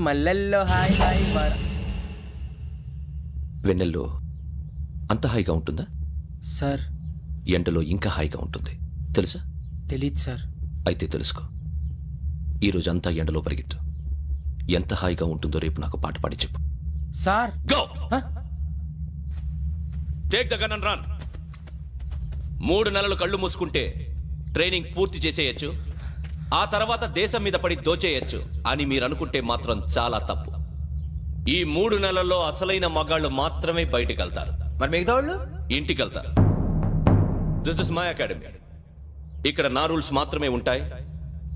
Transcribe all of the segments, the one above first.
మల్లెల్లో hi hi వెన్నెల్లో అంత హాయిగా ఉంటుందా? సార్ ఎండలో ఇంకా హాయిగా ఉంటుంది తెలుసా? తెలీదు సార్. అయితే తెలుసుకో, ఈరోజు అంతా ఎండలో పరిగెత్తు. ఎంత హాయిగా ఉంటుందో రేపు నాకు పాట పాడి చెప్పు. Sir go take the gun and run. 3 నెలలు కళ్ళు మూసుకుంటే ట్రైనింగ్ పూర్తి చేసేయచ్చు, ఆ తర్వాత దేశం మీద పడి దోచేయచ్చు అని మీరు అనుకుంటే మాత్రం చాలా తప్పు. ఈ 3 నెలల్లో అసలైన మగాళ్ళు మాత్రమే బయటికి వెళ్తారు. మరి మిగతా వాళ్ళు ఇంటికి వెళ్తారు. This is my academy. ఇక్కడ నా రూల్స్ మాత్రమే ఉంటాయి.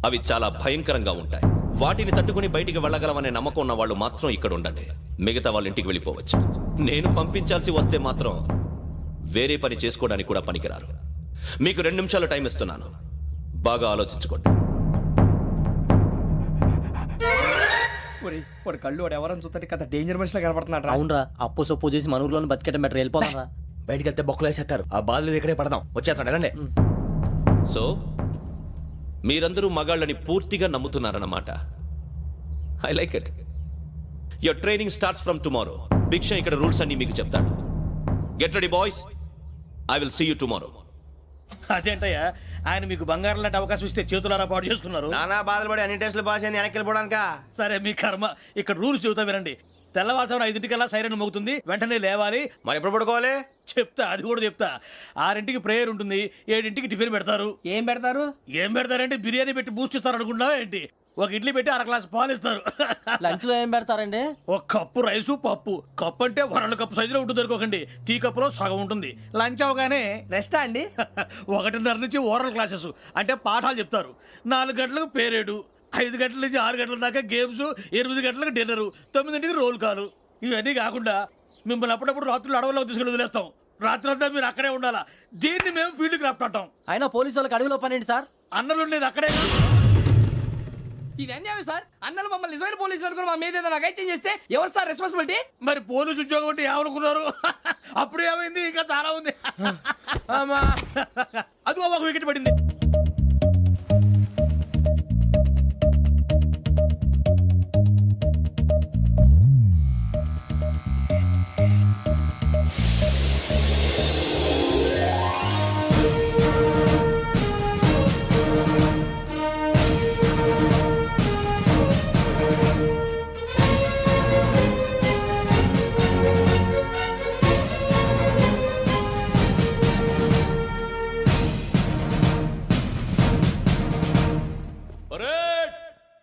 అవి చాలా భయంకరంగా ఉంటాయి. వాటిని తట్టుకుని బయటికి వెళ్ళగలమనే నమ్మకం ఉన్న వాళ్ళు మాత్రం ఇక్కడ ఉండండి. మిగతా వాళ్ళు ఇంటికి వెళ్ళిపోవచ్చు. నేను పంపించాల్సి వస్తే మాత్రం వేరే పని చేసుకోవడానికి కూడా పనికిరారు. మీకు 2 నిమిషాలు టైం ఇస్తున్నాను, బాగా ఆలోచించుకోండి. వాడు కళ్ళు వాడు ఎవరైనా చూస్తే కదా డేంజర్ మనిషిలో కనపడుతున్నాడు. అవునరా, అప్పు సొప్పు చేసి మన ఊర్లో బతికేట బెటర్ వెళ్ళిపోతారా. బయటికి వెళ్తే బొక్కలు వేసేస్తారు. ఆ బాధలు ఇక్కడే పడదాం. వచ్చేస్తాడు ఎలాండి. సో మీరందరూ మగాళ్ళని పూర్తిగా నమ్ముతున్నారన్నమాట. I like it. Your training starts from tomorrow. Bhiksha ఇక్కడ రూల్స్ అన్ని మీకు చెప్తాడు. Get ready boys, I will see you tomorrow. అదేంటయ్యా, ఆయన మీకు బంగారం లాంటి అవకాశం ఇస్తే చేతులారా పాటు చేసుకున్నారు. నానా బాధలు పడి అన్ని టెస్టులు పాస్ అయింది, వెనక్కి వెళ్ళిపోవడానికా? సరే మీ కర్మ. ఇక్కడ రూల్స్ చెబుతా వినండి. తెల్లవారుజామున 5 సైరన్ మోగుతుంది, వెంటనే లేవాలి. మరి ఎప్పుడు పడుకోవాలి? చెప్తా, అది కూడా చెప్తా. 6 ప్రేయర్ ఉంటుంది, 7 టిఫిన్ పెడతారు. ఏం పెడతారు? ఏం పెడతారంటే బిర్యానీ పెట్టి బూస్ట్ ఇస్తారు అనుకుంటున్నావా ఏంటి? ఒక ఇడ్లీ పెట్టి 1/2 గ్లాస్ పాలు ఇస్తారు. లంచ్ లో ఏం పెడతారండి? ఒక కప్పు రైసు పప్పు. కప్పు అంటే 1/2 కప్పు సైజులో ఉంటుంది అనుకోకండి. టీ కప్పులో సగం ఉంటుంది. లంచ్ అవగానే రెస్టా అండి? 1:30 నుంచి ఓరల్ క్లాసెస్ అంటే పాఠాలు చెప్తారు. 4 గంటలకు పేరేడు, 5 గంటల నుంచి 6 గంటల దాకా గేమ్స్, 8 గంటలకు డిన్నర్, 9 రోల్ కాలు. ఇవన్నీ కాకుండా మిమ్మల్ని అప్పుడప్పుడు రాత్రులు అడవుల్లో తీసుకెళ్ళి వదిలేస్తాం. రాత్రంతా మీరు అక్కడే ఉండాలా. దీన్ని మేము ఫీల్డ్ క్రాఫ్ట్ అంటాం. అయినా పోలీసు వాళ్ళకి అడవిలో పని ఏంటి సార్? అన్నలు ఉండేది అక్కడే. ఇది అన్యాయం సార్. అన్నలు మమ్మల్ని నిజమైన పోలీసులు అనుకుని మా మీద ఏదైనా అగైత్యం చేస్తే ఎవరు సార్ రెస్పాన్సిబిలిటీ? మరి పోలీసు ఉద్యోగం అంటే ఏమనుకున్నారు? అప్పుడు ఏమైంది, ఇంకా చాలా ఉంది. అదిగో ఒక వికెట్ పడింది.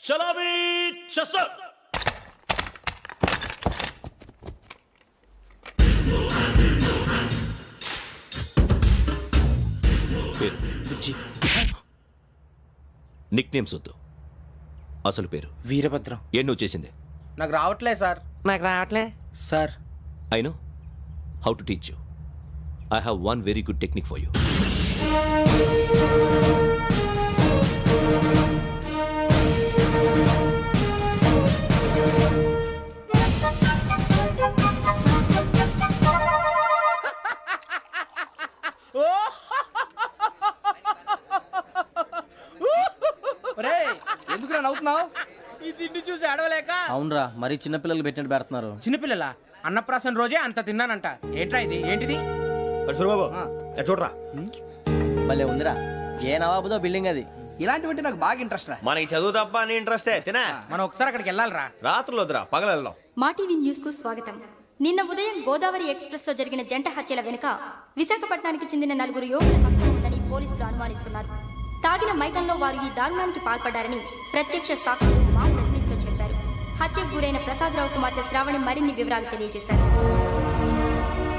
చలామీ చసర్. నిక్ నేమ్స్ వద్దు, అసలు పేరు. వీరభద్రం. ఏం నువ్వు చేసింది? నాకు రావట్లే సార్. నాకు రావట్లే sir. I know how to teach you. I have one very good technique for you. ఎందుకు నవ్వుతున్నావు? ఈ తిండి చూసి అడవలేక. అవునరా, మరి చిన్నపిల్లలు పెట్టినట్టు పెడుతున్నారు. చిన్నపిల్లల అన్నప్రాసన రోజే అంత తిన్నానంట. ఏంట్రా ఇది? ఏంటిది? సూరిబాబు చూడరా. భలే ఉందిరా. ఏ నవాబుదో బిల్డింగ్ అది. ఇలాంటివంటే నాకు బాగా ఇంట్రెస్ట్ రా. మనకి చదువు తప్ప అని ఇంట్రెస్టే. తినా మనం ఒకసారి అక్కడికి వెళ్ళాలిరా. రాత్రులు వద్దురా, పగలు వెళ్దాం. మా టీవీ న్యూస్ కు స్వాగతం. నిన్న ఉదయం గోదావరి ఎక్స్ప్రెస్ లో జరిగిన జంట హత్యల వెనుక విశాఖపట్నానికి చెందిన 4 యువకుల హస్తం ఉందని పోలీసులు అనుమానిస్తున్నారు. తాగిన మైకంలో వారు ఈ దారుణానికి పాల్పడ్డారని ప్రత్యక్ష సాక్షులు మా ప్రతినిధితో చెప్పారు. హత్యకు గురైన ప్రసాదరావు కుమార్తె శ్రావణి మరిన్ని వివరాలు తెలియజేశారు.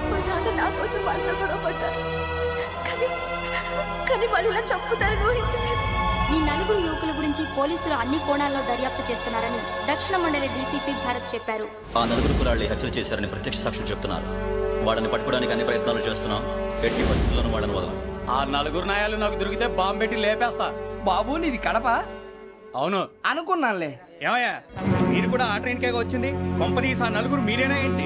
మా నాన్న నా కోసం వాళ్ళతో గొడవ పడ్డారు, కానీ వాళ్ళు ఇలా చంపుతారని ఊహించలేదు. ఈ 4 యువకుల గురించి పోలీసులు అన్ని కోణాల్లో దర్యాప్తు చేస్తున్నారని దక్షిణ మండలి డీసీపీ భరత్ చెప్పారు. ఆ 4 కురాళ్ళు హత్యలు చేశారని ప్రత్యక్ష సాక్షులు చెప్తున్నారు. వాళ్ళని పట్టుకోవడానికి అన్ని ప్రయత్నాలు చేస్తున్నాం. ఎట్టి పరిస్థితుల్లోనూ వాళ్ళని వదలం. ఆ 4 నాయాలు నాకు దొరికితే బాంబు పెట్టి లేపేస్తా. బాబు నీది కడప? అవును అనుకున్నానులే. ఏమయ్యా, మీరు కూడా ఆ ట్రైన్ కేగా వచ్చింది? కంపెనీస్ ఆ 4 మీరేనా ఏంటి?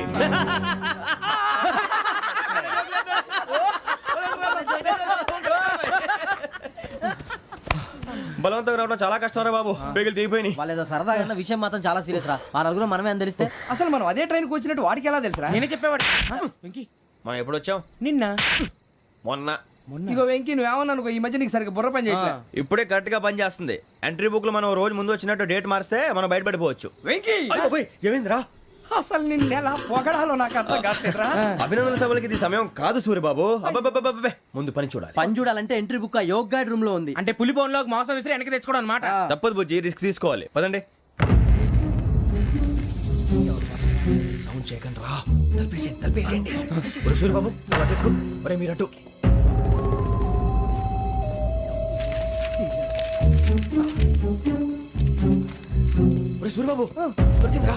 బలవంతంగా రావడం చాలా కష్టం రా బాబు పేగులు దిగిపోయినాయి. వాళ్ళు ఏదో సరదాగా అన్న విషయం మాత్రం చాలా సీరియస్ రా. ఆ నలుగురు మనమే అని తెలిస్తే అసలు మనం అదే ట్రైన్కి వచ్చినట్టు వాడికి ఎలా తెలుసురా? నేనే చెప్పేవాడు. మనం ఎప్పుడు వచ్చాం? నిన్న మొన్న. ఇగో వెంకీ నువ్వేమన్నా అనుకో, ఈ మధ్య నీకు సరిగ్గా బుర్ర పని చేయట్లే. ఇప్పుడే కరెక్ట్ గా పని చేస్తుంది. ఎంట్రీ బుక్ లో మనం రోజు ముందు వచ్చినట్టు డేట్ మారిస్తే మనం బయటపడిపోవచ్చు. వెంకీ ఏమైందిరా? అసలు నిన్న ఎలా పొగడాలో నాకు అర్థం కాట్లేదురా. అభినందన సభలకి ఇది సమయం కాదు సూర్యబాబు. అబ్బబ్బబ్బబ్బబ్బే. ముందు పని చూడాలి. పని చూడాలంటే ఎంట్రీ బుక్ ఆ యోగ్ గైడ్ రూమ్ లో ఉంది. అంటే పులి బోన్లోకి మాంసం విసిరి వెనక్కి తెచ్చుకోవడం అనమాట. తప్పదు బుజ్జి, రిస్క్ తీసుకోవాలి. పదండి. సౌండ్ చేయకండి రా. తలపేసేయండి. ఒరే సూర్యబాబు నువ్వు అటు ఎక్కు. ఒరే మీరు అటు. ఒరే సూర్యబాబు దొరికిందిరా.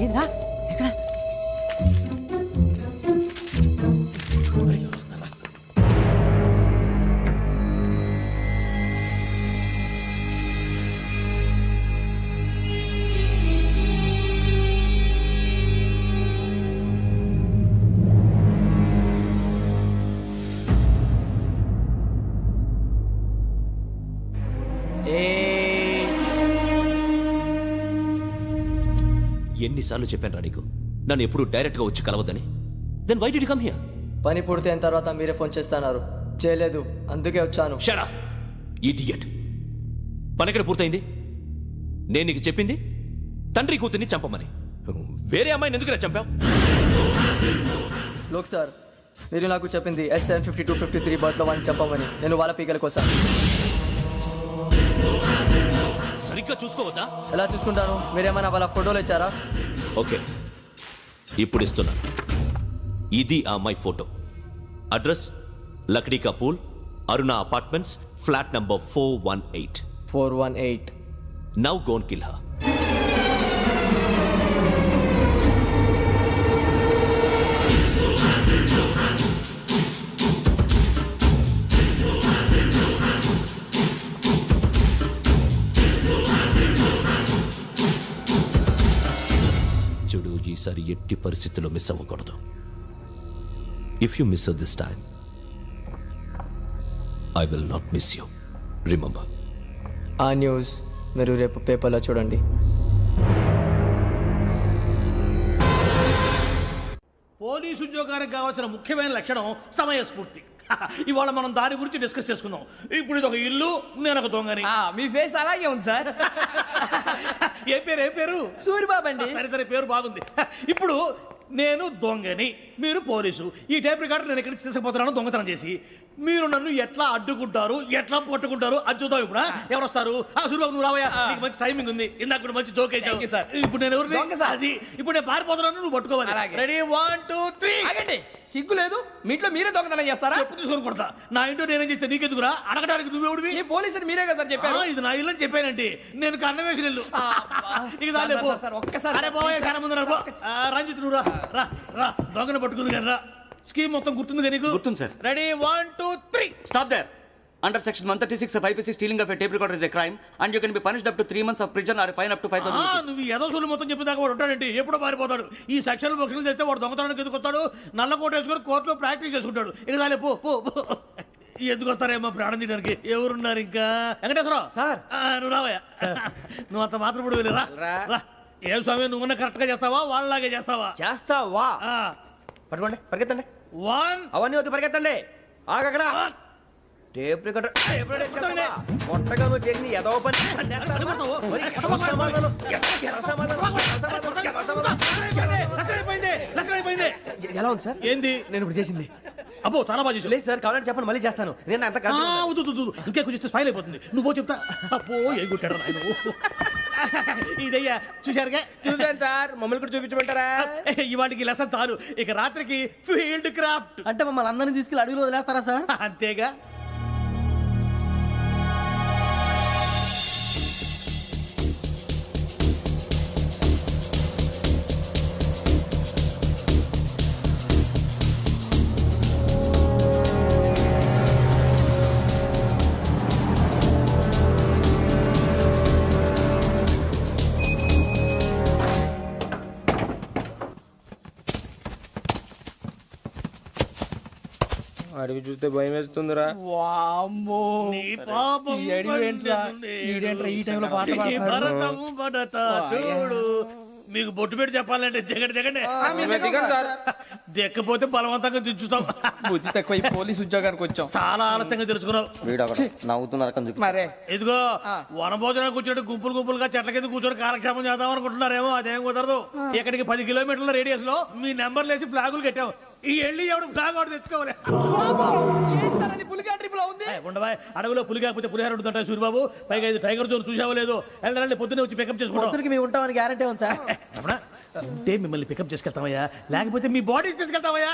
ఏంద్రా ఎక్కడ? ఎన్నిసార్లు చెప్పాను రా నీకు నన్ను ఎప్పుడు డైరెక్ట్ గా వచ్చి కలవద్దని? Then why did you come here? పని పూర్తయిన తర్వాత మీరే ఫోన్ చేస్తున్నారు. చేయలేదు, అందుకే వచ్చాను. Shut up idiot. పని ఎక్కడ పూర్తయింది? నేను నీకు చెప్పింది తండ్రి కూతుర్ని చంపమని. వేరే అమ్మాయిని ఎందుకు చంపావు? లోక్ సార్, మీరు నాకు చెప్పింది SN5253 బర్త్లో వాడిని చంపమని. నేను వాళ్ళ పీకల కోసం. సరిగ్గా చూసుకోవద్దా? ఎలా చూసుకుంటాను? మీరేమైనా వాళ్ళ ఫోటోలు ఇచ్చారా? ఓకే, ఇప్పుడు ఇస్తున్నా. ఇది ఆ అమ్మాయి ఫోటో. అడ్రస్ లక్డీ కా pool, Aruna apartments, flat number 418. 418. Now go and kill her. చూడు, ఈసారి ఎట్టి పరిస్థితుల్లో మిస్ అవ్వకూడదు. If you miss this time I will not miss you. Remember. ఆ న్యూస్ మీరు రేపు పేపర్లో చూడండి. పోలీసు ఉద్యోగానికి కావాల్సిన ముఖ్యమైన లక్షణం సమయస్ఫూర్తి. ఇవాళ మనం దాని గురించి డిస్కస్ చేసుకుందాం. ఇప్పుడు ఇది ఒక ఇల్లు, నేను ఒక దొంగని. మీ ఫేస్ అలాగే ఉంది సార్. ఏ పేరు? సూరిబాబు అండి. సరే పేరు బాగుంది. ఇప్పుడు నేను దొంగని, మీరు పోలీసు. ఈ టైప్ రికార్డు నేను ఎక్కడికి తీసుకుపోతున్నాను దొంగతనం చేసి. మీరు నన్ను ఎట్లా అడ్డుకుంటారు, ఎట్లా పట్టుకుంటారు అది చూద్దాం. ఇప్పుడు ఎవరు వస్తారు? సూరిబాబు నువ్వు రావయ్యా, నీకు మంచి టైమింగ్ ఉంది. ఇందాక కూడా మంచి జోక్ వేసావు సార్. ఇప్పుడు నేను ఎవరు? అది ఇప్పుడు నేను పారిపోతున్నాను, నువ్వు పట్టుకోవాలి. రెడీ 1 2 3. ఆగండి, సిగ్గు లేదు? మీ ఇంట్లో మీరే దొంగతనం చేస్తారా? చెప్పు తీసుకొని కొడతా. నా ఇంట్లో నేనేం చేస్తే నీకెందుకురా? అడగడానికి నువ్వెవడివి? ఈ పోలీసులు మీరే కదా సార్ చెప్పారు. ఇది నా ఇల్లు అని చెప్పానండి. నేను కన్నవేసిన ఇల్లు. ఇక సార్, సార్, ఒక్కసారి అరే బాబాయ్ కన్న ముందు రంజిత్ నువ్వు రా రా దొంగను పట్టుకుంది కానీ రా. స్కీమ్ మొత్తం గుర్తుంది నీకు? గుర్తుంది sir. Ready 1 2 3. Stop there. Under section 136 of IPC, stealing of a tape recorder is a crime and you can be punished up to 3 months of prison or a fine up to 5,000 rupees. నువ్వు ఏదో సొల్లు మొత్తం చెప్పేదాకా వాడు ఉంటాడండి. ఎప్పుడో పారిపోతాడు. ఈ సెక్షన్ బొక్షన్లు చేస్తే వాడు దొంగతనానికి ఎందుకు వస్తాడు? నల్ల కోట వేసుకొని కోర్టులో ప్రాక్టీస్ చేసుకుంటాడు. ఇక చాలే పో పో పో. ఎందుకు వస్తారేమో ప్రాణం తీయడానికి. ఎవరున్నారు ఇంకా? వెంకటేశ్వరరావు సార్, నువ్వు రావయ్యా. నువ్వు అంత మాత్రం ఇప్పుడు వెళ్ళి రా. ఏ స్వామి, నువ్వున్న కరెక్ట్ గా చేస్తావా వాళ్ళలాగే చేస్తావా? చేస్తావా? పట్టుకోండి, పరిగెత్తండి. 1. అవన్నీ వద్దు, పరిగెత్తండి. ఆగక్కడ టేప్ రికార్డర్ కొట్టగా నువ్వు చేసిన ఏదో పని. ఎలా ఉంది సార్? ఏంది నేను ఇప్పుడు చేసింది? అబ్బో చాలా బాగా చేసావు. లేదు సార్, కావాలంటే చెప్పండి, మళ్ళీ చేస్తాను. నేను అంత ఇంకే కొంచెం స్మైల్ అయిపోతుంది. నువ్వు చెప్తా. అబ్బో ఏ కొట్టాడు నాయన. ఇదయ్యా చూశారుగా? చూసాను సార్, మమ్మల్ని కూడా చూపించమంటారా? ఇవాటికి లెసన్ చాలు. ఇక రాత్రికి ఫీల్డ్ క్రాఫ్ట్. అంటే మమ్మల్ని అందరినీ తీసుకెళ్ళి అడుగులో వదిలేస్తారా సార్? అంతేగా. అడిగి చూస్తే భయం వేస్తుందిరా. వామ్మో నీ పాపం ఈ అడివి ఏంట్రా? ఈడేంట్రా ఈ టైంలో పాట ఈ పాడుతున్నాడు? భరతం భరత చూడు. మీకు బొట్టు పెట్టి చెప్పాలంటే దిగండి దిగండి. దిక్కపోతే బలవంతంగా దించుతాం. బుద్ధి తక్కువ ఈ పోలీస్ ఉద్యోగానికి వచ్చాం. చాలా ఆలస్యంగా తెలుసుకున్నావు. వీడు ఒకడు నవ్వుతున్నారు కని చూపి. మరే ఇదిగో వనభోజనం కూర్చొని గుంపులు గుంపులుగా చెట్ల కింద కూర్చొని కాలక్షేపం చేద్దాం అనుకుంటున్నారేమో, అదేం కుదరదు. ఇక్కడికి 10 కిలోమీటర్ల రేడియస్ లో మీ నెంబర్లు వేసి ఫ్లాగులు కట్టాం. ఈ వెళ్ళి ఎవడు ఫ్లాగ్ ఒకటి తెచ్చుకోవాలి. ఏంటి సార్ అది పులిగా ట్రిప్ లో ఉంది? ఉండవా, అడవిలో పులి కాకపోతే పులిహార ఉంటుంటాయి సూరిబాబు. పైగా ఇది టైగర్ జోన్ చూసావో లేదో. వెళ్ళండి పొద్దున్నే వచ్చి పికప్ చేసుకుంటాం. పొద్దునకి మేము ఉంటామని గ్యారంటీ ఉంది సార్. రమణ, ఉంటే మిమ్మల్ని పికప్ చేసుకెళ్తామయ్యా, లేకపోతే మీ బాడీ తీసుకెళ్తామయ్యా.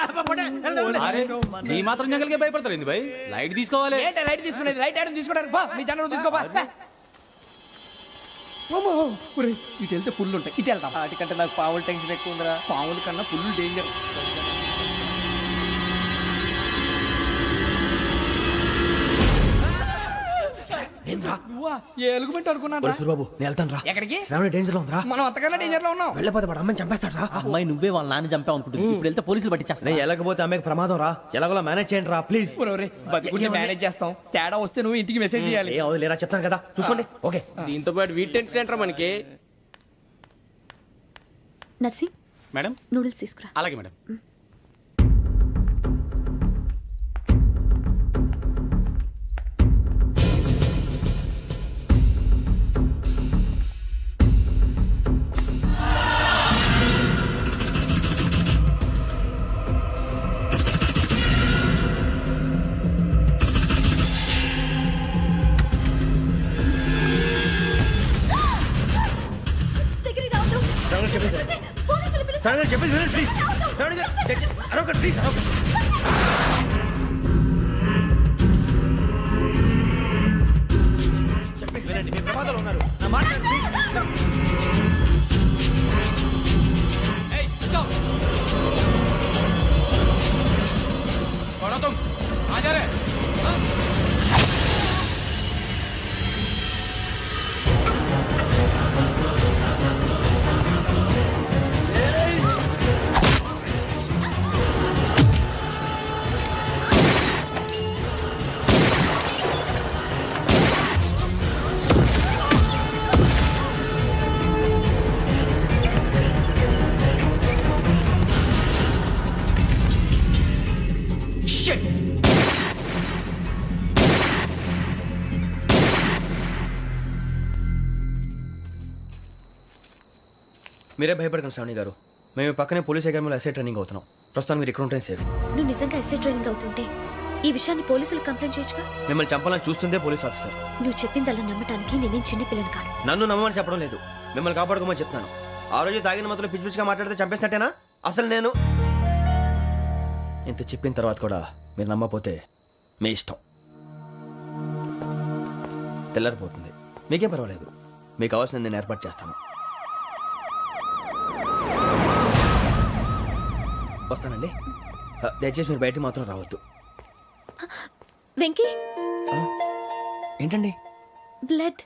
ఈ మాత్రం జంగల్కే భయపడతారు భయ్. లైట్ తీసుకోవాలి. ఏంటి లైట్ తీసుకునేది? లైట్ ఆడని తీసుకోవడానికి బా, మీ జనం తీసుకోబా. ఇటు వెళ్తే పుల్లు ఉంటాయి, ఇటు వెళ్తాం. వాటికంటే నాకు పావులు టెన్షన్ ఎక్కువ ఉందిరా. పాముల కన్నా పుల్లు డేంజర్. ఎలుగుబెట్టి అనుకున్నాను. సూరిబాబు నేను వెళ్తాను రా. ఎక్కడికి? శ్రావణి డేంజర్ లో ఉందిరా. మనం అంతకన్నా డేంజర్ లో ఉన్నాం. వెళ్ళపోతే వాడు అమ్మని చంపేస్తాడు రా. అమ్మాయి నువ్వే వాళ్ళ నాన్న చంపావు అనుకుంటుంది. ఇప్పుడు వెళ్తే పోలీసులు పట్టించేస్తా. నేను వెళ్ళకపోతే అమ్మకి ప్రమాదం రా. ఎలాగోలా మేనేజ్ చేయండి రా ప్లీజ్. బతుకుంటే మేనేజ్ చేస్తాం. తేడా వస్తే నువ్వు ఇంటికి మెసేజ్ చేయాలి. ఏ అవుదు లేరా, చెప్తాను కదా చూసుకోండి. ఓకే. దీంతో పాటు వీటెంట్ ఏంట్రా మనకి. నర్సి మేడం నూడిల్స్ తీసుకురా. అలాగే మేడం. దగ్గరికి రావద్దు. పోలీసులు పిలుస్తారు. శ్రావణి గారు చెప్పేది వినండి ప్లీజ్. శ్రావణి గారు అరొకటి ప్లీజ్. చెప్పేది వినండి, మీ ప్రమాదాలు ఉన్నారు. నా మాట వినండి, ప్లీజ్. మీరే భయపడకండి శ్రావణి గారు. మేము పక్కనే పోలీస్ అకాడమీలో ఎస్ఐ ట్రైనింగ్ అవుతున్నాం. ప్రస్తుతం మీరు ఇక్కడ ఉంటే సేఫ్. నువ్వు నిజంగా ఎస్ఐ ట్రైనింగ్ అవుతుంటే ఈ విషయాన్ని పోలీసులకు కంప్లైంట్ చేయొచ్చుగా. మిమ్మల్ని చంపాలని చూస్తుందే పోలీస్ ఆఫీసర్. నువ్వు చెప్పిందల్లా నమ్మటానికి నేనేం చిన్నపిల్లని కాను. నన్ను నమ్మమని చెప్పడం లేదు, మిమ్మల్ని కాపాడుకోమని చెప్తాను. ఆ రోజు తాగిన మొత్తం పిచ్చి పిచ్చిగా మాట్లాడితే చంపేసినట్టేనా? అసలు నేను ఇంత చెప్పిన తర్వాత కూడా మీరు నమ్మపోతే మీ ఇష్టం. తెల్లరిపోతుంది, మీకేం పర్వాలేదు. మీకు కావాల్సిన నేను ఏర్పాటు చేస్తాను. వస్తానండి. దయచేసి మీరు బయటికి మాత్రం రావద్దు. వెంకీ ఏంటండి? బ్లడ్.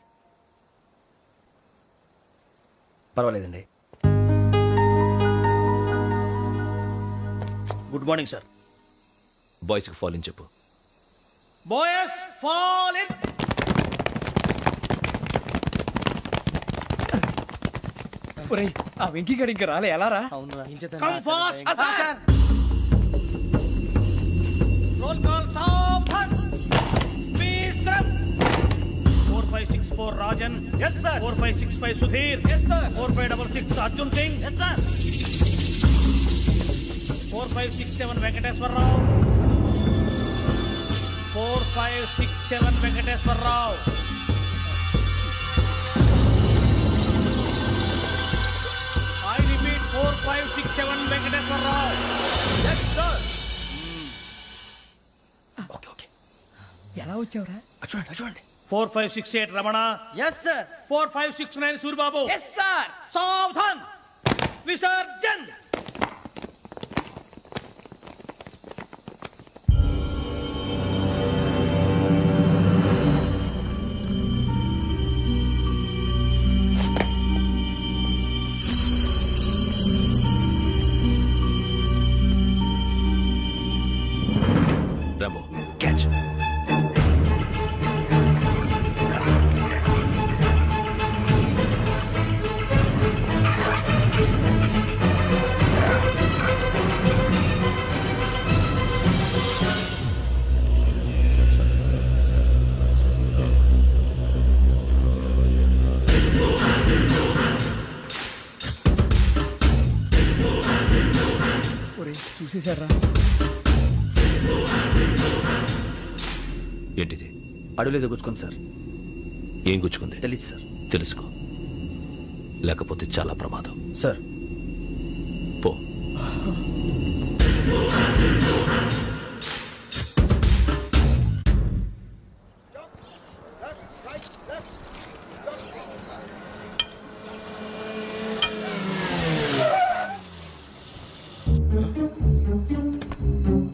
పర్వాలేదండి. Good morning sir. బాయ్స్కి ఫాల్ ఇన్ చెప్పు. Boys fall in. ఒరేయ్ ఆ వెంకీ గడి ఇంకా రాలే, ఎలా రా? Come fast sir. Roll call సావధాన్. విశ్రం. 4564 Rajan. yes sir. 4565 Sudheer. yes sir. 4566 Arjun Singh. yes sir. 4567 Venkateswararao. 4567 Venkateswararao. I repeat 4567 Venkateswararao. yes sir. Okay okay, ఎలా వచ్చావురా? చూడండి చూడండి. 4568 Ramana. Yes sir. 4569 Suribabu. Yes sir. సావధాన్. విసర్జన్. రాము, తీసారా? ఏంటిది? అడుగులేదు గుచ్చుకోండి సార్. ఏం గుచ్చుకుంది? తెలియదు సార్. తెలుసుకో, లేకపోతే చాలా ప్రమాదం. సార్ పో.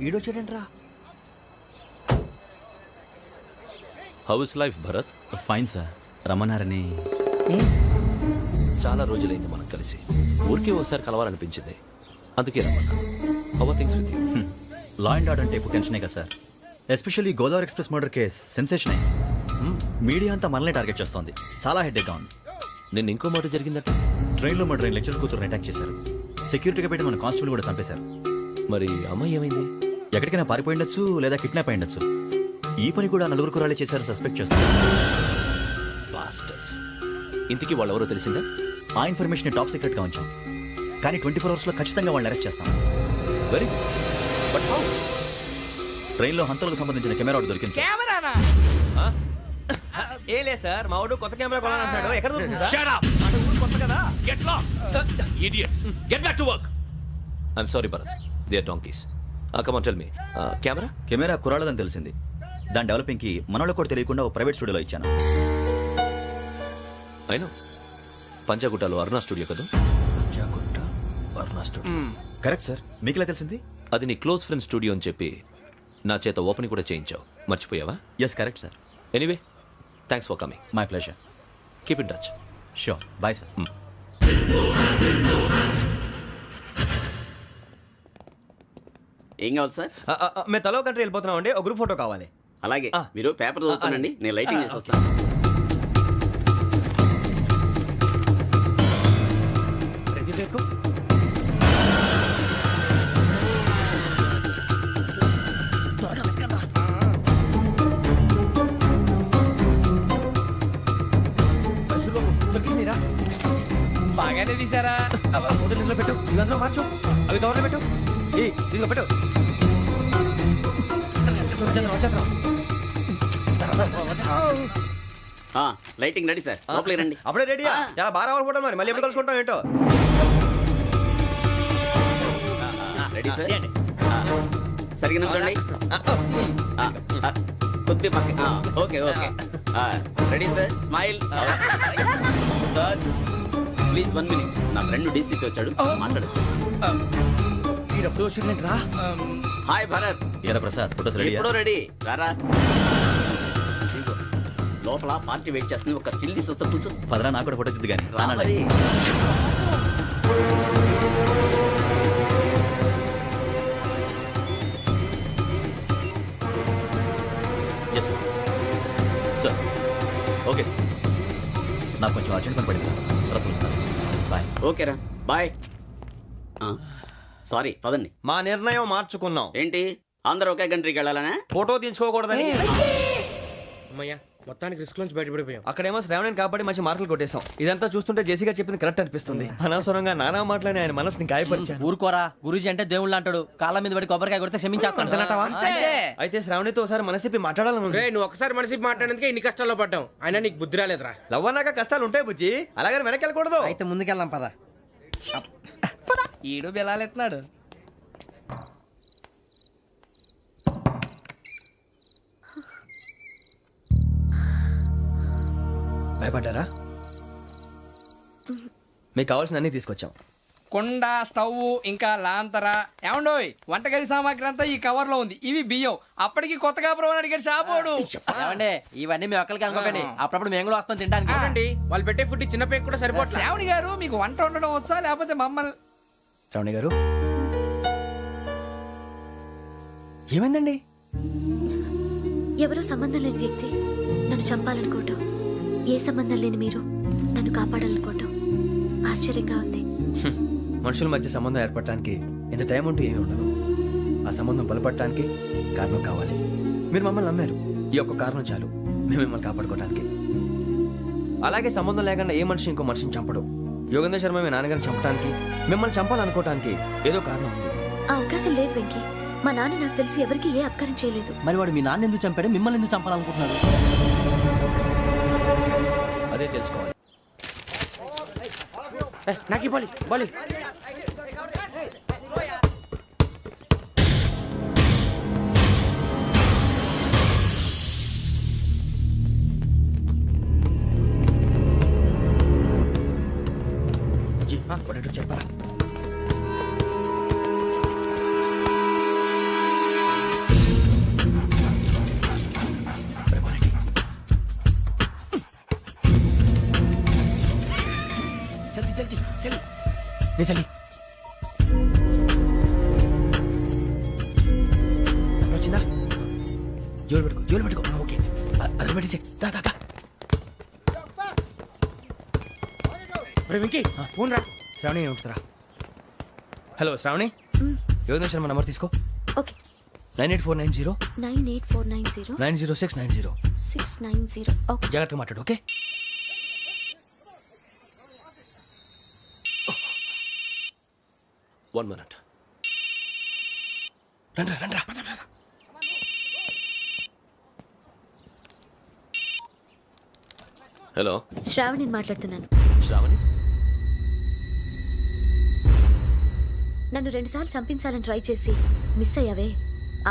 ఈడొచ్చాడంట్రా. How is life Bharat? Fine sir. రమ్మన్నారని. చాలా రోజులైంది మనం కలిసి. ఊరికే ఒకసారి కలవాలనిపించింది, అందుకే రమ్మన్నా. How are things with you? Law and order అంటే ఇప్పుడు టెన్షనే కదా sir. Especially Godavari express murder case sensation అయింది. మీడియా అంతా మనల్ని టార్గెట్ చేస్తోంది. చాలా హెడ్ఏక్గా ఉంది. నిన్న ఇంకో మాట జరిగిందట. ట్రైన్లో మా ట్రైన్ లెక్చర్ కూతురుని అటాక్ చేశారు. సెక్యూరిటీగా పెట్టి మన కానిస్టేబుల్ కూడా చంపేశారు. మరి అమ్మాయి ఏమైంది? ఎక్కడికైనా పారిపోయి ఉండొచ్చు, లేదా కిడ్నాప్ అయి ఉండొచ్చు. ఈ పని కూడా నలుగురు కురాలే చేశారు సస్పెక్ట్ చేస్తారు. బాస్టర్స్. ఇంతకీ వాళ్ళు ఎవరో తెలిసిందా? ఆ ఇన్ఫర్మేషన్ టాప్ సీక్రెట్గా ఉంచాం, కానీ 24 అవర్స్లో ఖచ్చితంగా వాళ్ళని అరెస్ట్ చేస్తాం. Very but how? ట్రైన్లో హంతలకు సంబంధించిన కెమెరా ఒకటి దొరికింది సార్. కెమెరానా? ఏ లే సార్, మా వాడు కొత్త కెమెరా కొనాలంటున్నాడు. ఎక్కడ దొరుకుతుంది సార్? Shut up! అంటే ఊరు కొత్త కదా. Get lost! Idiots! Get back to work! I'm sorry, Bharat. They are donkeys. Come on, tell me. Camera? Camera కురాలదని తెలిసింది. దాని డెవలపింగ్కి మనలో కూడా తెలియకుండా ఒక ప్రైవేట్ స్టూడియోలో ఇచ్చాను. I know. పంజాగుట్టలో అరుణా స్టూడియో కదా? జాగుట్ట వర్ణ స్టూడియో. Correct sir. మీకు ఎలా తెలిసింది? అది నీ క్లోజ్ ఫ్రెండ్ స్టూడియో అని చెప్పి నా చేత ఓపెన్ కూడా చేయించావు. మర్చిపోయావా? Yes correct sir. Anyway, thanks for coming. My pleasure. Keep in touch. Sure. Bye sir. ఏం కావాలి సార్? మేము తలో కంట్రీ వెళ్ళిపోతున్నాం అండి. ఒక గ్రూప్ ఫోటో కావాలి. అలాగే, ఆ. మీరు పేపర్ చదువుతానండి, నేను లైటింగ్ చేసి వస్తాను. రెడీ చేసుకో. దొరికిందిరా. బాగానే తీసారా? ఫోటో ఇందులో పెట్టు, ఇవంతా మార్చు, అవి కవర్లో పెట్టు. దీనిలో పెట్టు. లైటింగ్ రెడీ సార్, లోపలికి రండి. అప్పుడే రెడీ. చాలా బాగా రావాలి ఫోటో. మరి మళ్ళీ ఎప్పుడు కలుసుకుంటాం ఏంటో. Ready sir. సరిగ్గా నుంచోండి. కొద్ది పక్క. Okay okay. Ready sir. Smile. Please 1 minute. నా ఫ్రెండ్ డీసీకి వచ్చాడు, మాట్లాడచ్చు. ఈడప్పుడు వచ్చిందంటరా. హాయ్ భరత్. ఏరా ప్రసాద్, ఫోటోస్ రెడీ? ఎప్పుడో రెడీ. రారా. లోపల పార్టీ వెయిట్ చేస్తుంది, ఒక స్టిల్ తీసి వస్తే కూర్చో. పదరా, నాకు కూడా ఫోటో తిద్దు కానీ. రా మరి. Yes sir. Sir okay sir. నాకు కొంచెం అర్జెంట్ పని పడింది, తర్వాత పిలుస్తాను. బాయ్. ఓకేరా, బాయ్. సారీ, పదండి. మా నిర్ణయం మార్చుకున్నాం. ఏంటి, అందరూ ఒకే కంట్రీకి వెళ్ళాలనే? ఫోటో తీసుకోకూడదని. అమ్మయ్యా, మొత్తానికి రిస్క్ నుంచి బయటపడిపోయాం. అక్కడేమో శ్రావణిని కాబట్టి మంచి మార్కులు కొట్టేశాం. ఇదంతా చూస్తుంటే జేసీగా చెప్పింది కరెక్ట్ అనిపిస్తుంది. అనవసరంగా నానా మాటలని ఆయన మనసుని గాయపరిచాను. ఊరుకోరా, గురూజీ అంటే దేవుళ్ళు అంటాడు. కాళ్ళ మీద పడి కొబ్బరికాయ కొడితే క్షమించేస్తాడు. అంతేనంటావా? అయితే శ్రావణితో ఒకసారి మనసిప్పి మాట్లాడాలను. రే, నువ్వు ఒకసారి మనసి మాట్లాడేందుకే ఇన్ని కష్టాల్లో పడ్డాం. అయినా నీకు బుద్ధి రాలేదురా. లవ్ అన్నాక కష్టాలు ఉంటాయి బుజ్జి, అలాగని వెనక్కి వెళ్ళకూడదు. అయితే ముందుకెళ్దాం పద. ఈడు బెలాలెత్తున్నాడు. భయపడ్డారా? మీకు కావాల్సిన అన్ని తీసుకొచ్చాం. కుండ, స్టవ్, ఇంకా లాంతర. ఏమండోయ్, వంటగది సామాగ్రి అంతా ఈ కవర్ లో ఉంది. ఇవి బియ్యం. అప్పటికి కొత్తగా ప్రవణ అడిగాడు షాపోడు. ఏమండి, ఇవన్నీ మీ ఒక్కరికి అనుకోకండి, అప్పుడప్పుడు మేము కూడా వస్తాం తినడానికి. వాళ్ళు పెట్టే ఫుడ్ చిన్న పేక్ కూడా సరిపోతుంది. శ్రావణి గారు, మీకు వంట వండడం వచ్చా, లేకపోతే మమ్మల్ని? శ్రావణి గారు, ఏమైందండి? ఎవరో సంబంధం లేని వ్యక్తి నన్ను చంపాలనుకోవటం, ఏ సంబంధం లేని మీరు నన్ను కాపాడాలనుకోవటం ఆశ్చర్యంగా ఉంది. మనుషుల మధ్య సంబంధం ఏర్పడటానికి ఇంత టైం ఉంటూ ఏమీ ఉండదు. ఆ సంబంధం బలపడటానికి కారణం కావాలి. మీరు మమ్మల్ని నమ్మారు, ఈ ఒక్క కారణం చాలు మేము మిమ్మల్ని కాపాడుకోవటానికి. అలాగే సంబంధం లేకుండా ఏ మనిషి ఇంకో మనిషిని చంపడు. యోగేంద్ర శర్మ మీ నాన్నగారిని చంపడానికి, మిమ్మల్ని చంపాలనుకోవటానికి ఏదో కారణం ఉంది. ఆ అవకాశం లేదు వెంకీ. మా నాన్న నాకు తెలిసి ఎవరికి ఏ అపకారం చేయలేదు. మరి వాడు మీ నాన్న ఎందుకు చంపాడు, మిమ్మల్ని ఎందుకు చంపాలనుకుంటున్నాడు? అదే తెలుసుకోవాలి. నాకు బాలి బాలి. చెప్పరా? జల్దీ జల్దీ జల్దీ నీ జల్దీ వచ్చిందా? జోలు పెట్టుకో. ఓకే, అది పెట్టేసి దా దా దా. వెంకీ ఫోన్ రా. శ్రావణి ఉంటుందిరా. హలో శ్రావణి, యోగేంద్ర శర్మ నంబర్ తీసుకో. ఓకే. 98490 98490 90690. 690. ఓకే. జాగ్రత్తగా మాట్లాడు. ఓకే. One minute. రండ్రా రండ్రా. పద, పద. హలో శ్రావణిని మాట్లాడుతున్నాను. శ్రావణి, నన్ను 2 సార్లు చంపించాలని ట్రై చేసి మిస్ అయ్యావే,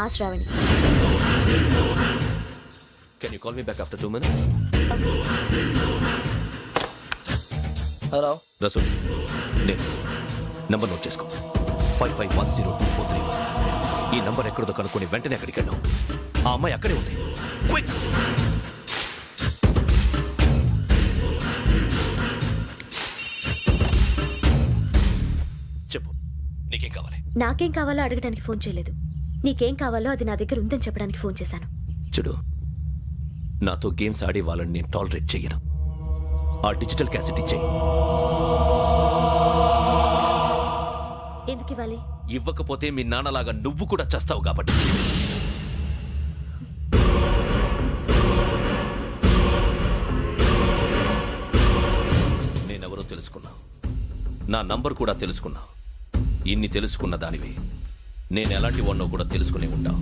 ఆ Shravani. Can you call me back after 2 minutes? Hello. Rasool, నేను నంబర్ నోట్ చేసుకో. 55102435. ఈ నంబర్ ఎక్కడదో కనుక్కొని వెంటనే అక్కడికి వెళ్ళాం. ఆ అమ్మాయి అక్కడే ఉంది. క్విక్. చెప్పు, నీకేం కావాలి? నాకేం కావాలో అడగడానికి ఫోన్ చేయలేదు. నీకేం కావాలో అది నా దగ్గర ఉందని చెప్పడానికి ఫోన్ చేశాను. చూడు, నాతో గేమ్స్ ఆడే వాళ్ళని నేను టాలరేట్ చెయ్యను. ఆ డిజిటల్ క్యాసెట్ ఇచ్చేయి. ఎందుకు ఇవ్వాలి? ఇవ్వకపోతే మీ నాన్నలాగా నువ్వు కూడా చస్తావు కాబట్టి. నేనెవరో తెలుసుకున్నావు, నా నంబర్ కూడా తెలుసుకున్నావు. ఇన్ని తెలుసుకున్న దానివి నేను ఎలాంటి వాడినో కూడా తెలుసుకునే ఉంటావు.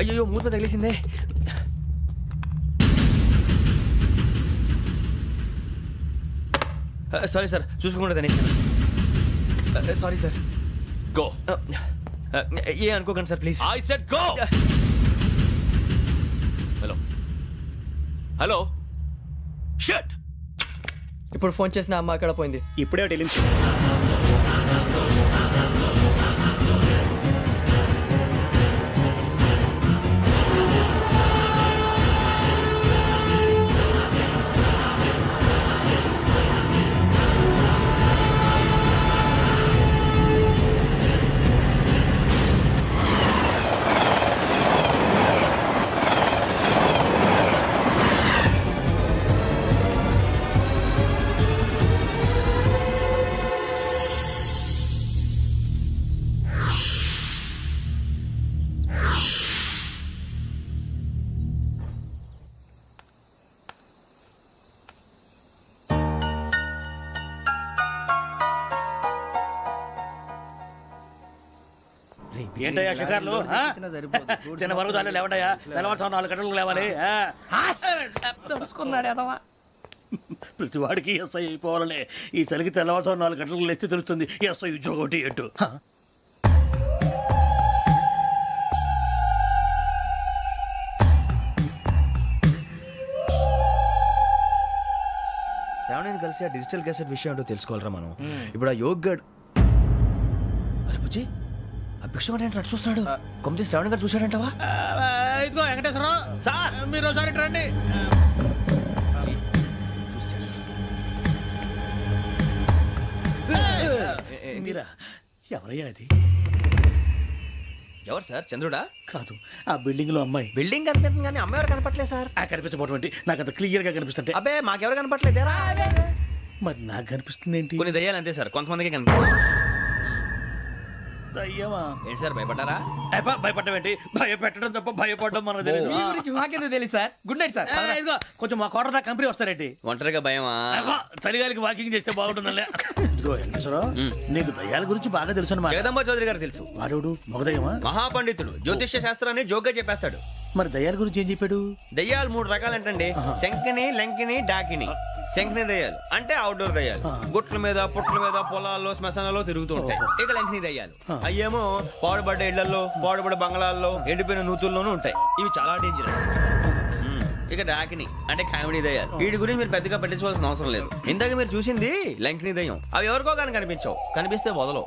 అయ్యో, మూత తగిలేసిందే. సారీ సార్, చూసుకోకుండా తినేసాను. Sorry sir. గో. ఏ అనుకోకండి sir, please. I said go. Hello hello. Shut. ఇప్పుడు ఫోన్ చేసిన అమ్మ అక్కడ పోయింది. ఇప్పుడే డెలివరీ. ఏంటయ్యా షికార్లు? తిన్న వరకు చాలే, లేవండయ్యా. తెల్లవారుతో 4 గంటలకు లేవాలి. తెలుసుకున్నాడు ఎదవా. ప్రతి వాడికి ఎస్ఐ అయిపోవాలనే ఈ చలికి తెల్లవారుతో 4 గంటలకు లేస్తే తెలుస్తుంది ఎస్ఐ ఉద్యోగం ఒకటి ఎటు. శ్రావణిని కలిసి ఆ డిజిటల్ క్యాసెట్ విషయం ఏంటో తెలుసుకోవాలరా మనం. ఇప్పుడు ఆ యోగ్ గడ్. అరే బుజ్జి, ఆ భిక్షం ఏంటంటే చూస్తున్నాడు కొమ్మిది శ్రావణ్ గారు చూశాడంటవా ఇదిగో వెంకటేశ్వరరావు సార్ మీరు ఒకసారి ఇటు రండి. మీరా ఎవరయ్యా అది? ఎవరు సార్ చంద్రుడా కాదు, ఆ బిల్డింగ్ లో అమ్మాయి. బిల్డింగ్ కనిపిస్తుంది కానీ అమ్మ ఎవరు కనపట్లేదు సార్. ఆ కనిపించబోటువంటి నాకు అంత క్లియర్ గా కనిపిస్తుంటే అబ్బే మాకెవరు కనపట్లేదేరా మరి నాకు కనిపిస్తుంది ఏంటి? కొన్ని దయ్యాలు అంతే సార్ కొంతమందికి కనిపి దయ్యమా? ఏంటి సార్ భయపడ్డారా? భయపడడం ఏంటి? భయపెట్టడం తప్ప భయపడడం మనకు తెలియదు. మీ గురించి మాకెందుకు తెలుసు సార్. Good night sir. ఇదిగో కొంచెం మా కోట దాకా కంపెనీ వస్తారేంటి? ఒంటరిగా భయమా? చలిగాలికి వాకింగ్ చేస్తే బాగుంటుందిలే. ఇదిగో వెంకటేశ్వరరావు, నీకు దయ్యాల గురించి బాగా తెలుసు అన్నమాట. జగదంబ చౌదరి గారు తెలుసు. వాడోడు మగదయ్యమా? మహాపండితుడు జ్యోతిష్య శాస్త్రాన్ని జోగ్గా చెప్పేస్తాడు. మరి దయ్యాల గురించి ఏం చెప్పాడు? దయ్యాలు 3 రకాలంటండి. శంకిని లంకిని డాకిని. శంకిని దయ్యాలు అంటే అవుట్డోర్ దయ్యాలు, గుట్ల మీద పుట్ల మీద పొలాల్లో శ్మశానాల్లో తిరుగుతూ ఉంటాయి. ఇక లంకిని దయ్యాలు అయ్యేమో పాడుబడ్డ ఇళ్లలో పాడుబడ్డ బంగ్లాల్లో ఎండిపోయిన నూతుల్లోనూ ఉంటాయి. ఇవి చాలా డేంజరస్. ఇక డాకిని అంటే కామెడీ దయ్యాలు. వీటి గురించి మీరు పెద్దగా పట్టించుకోవాల్సిన అవసరం లేదు. ఇందాక మీరు చూసింది లంకిని దయ్యం. అవి ఎవరికో కానీ కనిపించవు, కనిపిస్తే వదలవు.